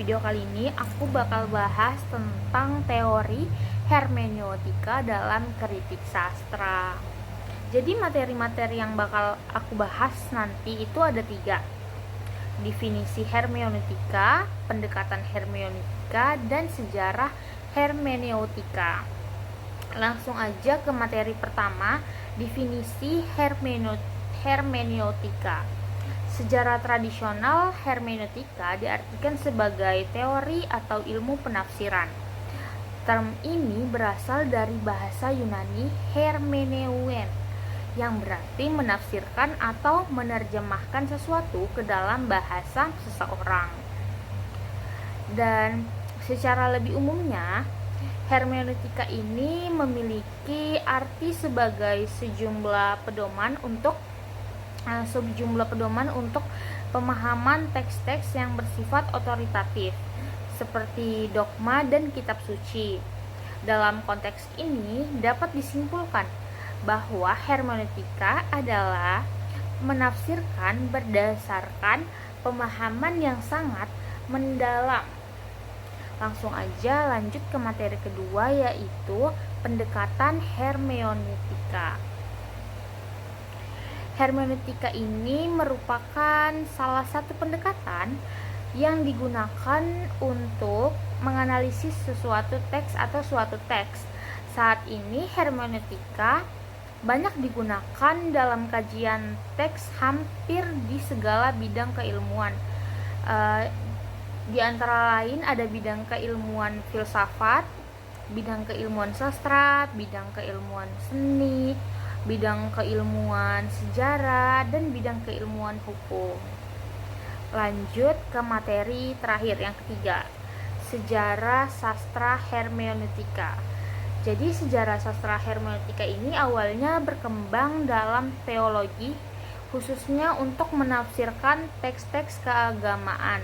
video kali ini aku bakal bahas tentang teori hermeneutika dalam kritik sastra. Jadi materi-materi yang bakal aku bahas nanti itu ada 3: definisi hermeneutika, pendekatan hermeneutika, dan sejarah hermeneutika. Langsung aja ke materi pertama, definisi hermeneutika. Secara tradisional, hermeneutika diartikan sebagai teori atau ilmu penafsiran. Term ini berasal dari bahasa Yunani hermeneuen, yang berarti menafsirkan atau menerjemahkan sesuatu ke dalam bahasa seseorang. Dan secara lebih umumnya, hermeneutika ini memiliki arti sebagai sejumlah pedoman untuk pemahaman teks-teks yang bersifat otoritatif, seperti dogma dan kitab suci. Dalam konteks ini dapat disimpulkan bahwa hermeneutika adalah menafsirkan berdasarkan pemahaman yang sangat mendalam. Langsung aja lanjut ke materi kedua, yaitu pendekatan hermeneutika. Hermeneutika ini merupakan salah satu pendekatan yang digunakan untuk menganalisis sesuatu teks atau suatu teks. Saat ini hermeneutika banyak digunakan dalam kajian teks hampir di segala bidang keilmuan. Di antara lain ada bidang keilmuan filsafat, bidang keilmuan sastra, bidang keilmuan seni, bidang keilmuan sejarah, dan bidang keilmuan hukum. Lanjut ke materi terakhir yang ketiga, sejarah sastra hermeneutika. Jadi sejarah sastra hermeneutika ini awalnya berkembang dalam teologi, khususnya untuk menafsirkan teks-teks keagamaan.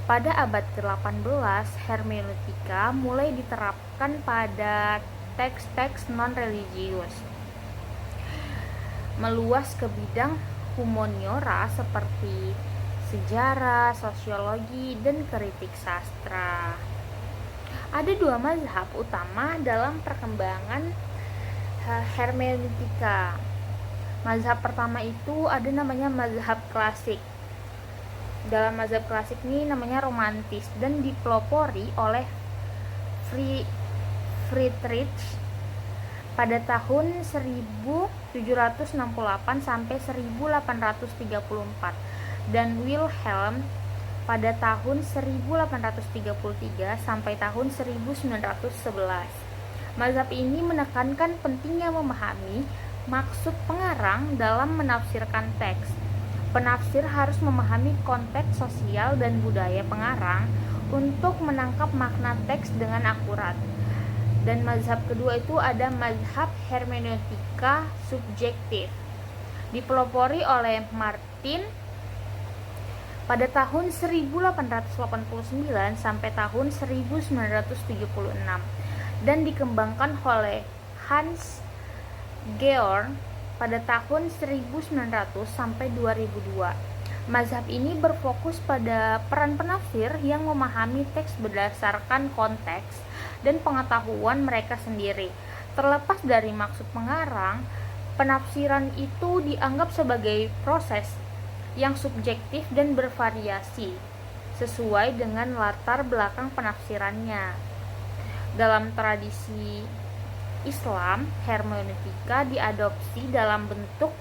Pada abad ke-18, hermeneutika mulai diterapkan pada teks-teks non-religius, meluas ke bidang humaniora seperti sejarah, sosiologi, dan kritik sastra. Ada 2 mazhab utama dalam perkembangan hermeneutika. Mazhab pertama itu ada namanya mazhab klasik. Dalam mazhab klasik ini namanya romantis dan dipelopori oleh Friedrich pada tahun 1768 sampai 1834 dan Wilhelm pada tahun 1833 sampai tahun 1911. Mazhab ini menekankan pentingnya memahami maksud pengarang dalam menafsirkan teks. Penafsir harus memahami konteks sosial dan budaya pengarang untuk menangkap makna teks dengan akurat. Dan mazhab kedua itu ada mazhab hermeneutika subjektif, dipelopori oleh Martin pada tahun 1889 sampai tahun 1976 dan dikembangkan oleh Hans Georg pada tahun 1900 sampai 2002. Mazhab ini berfokus pada peran penafsir yang memahami teks berdasarkan konteks dan pengetahuan mereka sendiri. Terlepas dari maksud pengarang, penafsiran itu dianggap sebagai proses yang subjektif dan bervariasi sesuai dengan latar belakang penafsirannya. Dalam tradisi Islam, hermeneutika diadopsi dalam bentuk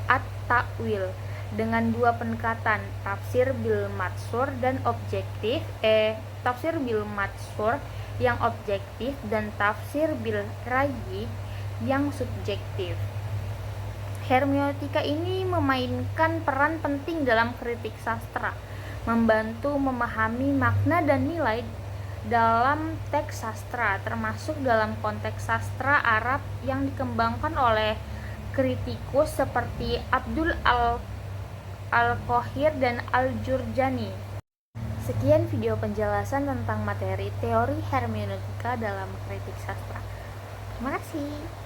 at-ta'wil dengan 2 pendekatan, tafsir bil matsur dan objektif, tafsir bil matsur yang objektif dan tafsir bil rayyi yang subjektif. Hermeneutika ini memainkan peran penting dalam kritik sastra, membantu memahami makna dan nilai dalam teks sastra, termasuk dalam konteks sastra Arab yang dikembangkan oleh kritikus seperti Abdul Al-Qahir dan Al-Jurjani. Sekian video penjelasan tentang materi teori hermeneutika dalam kritik sastra. Terima kasih.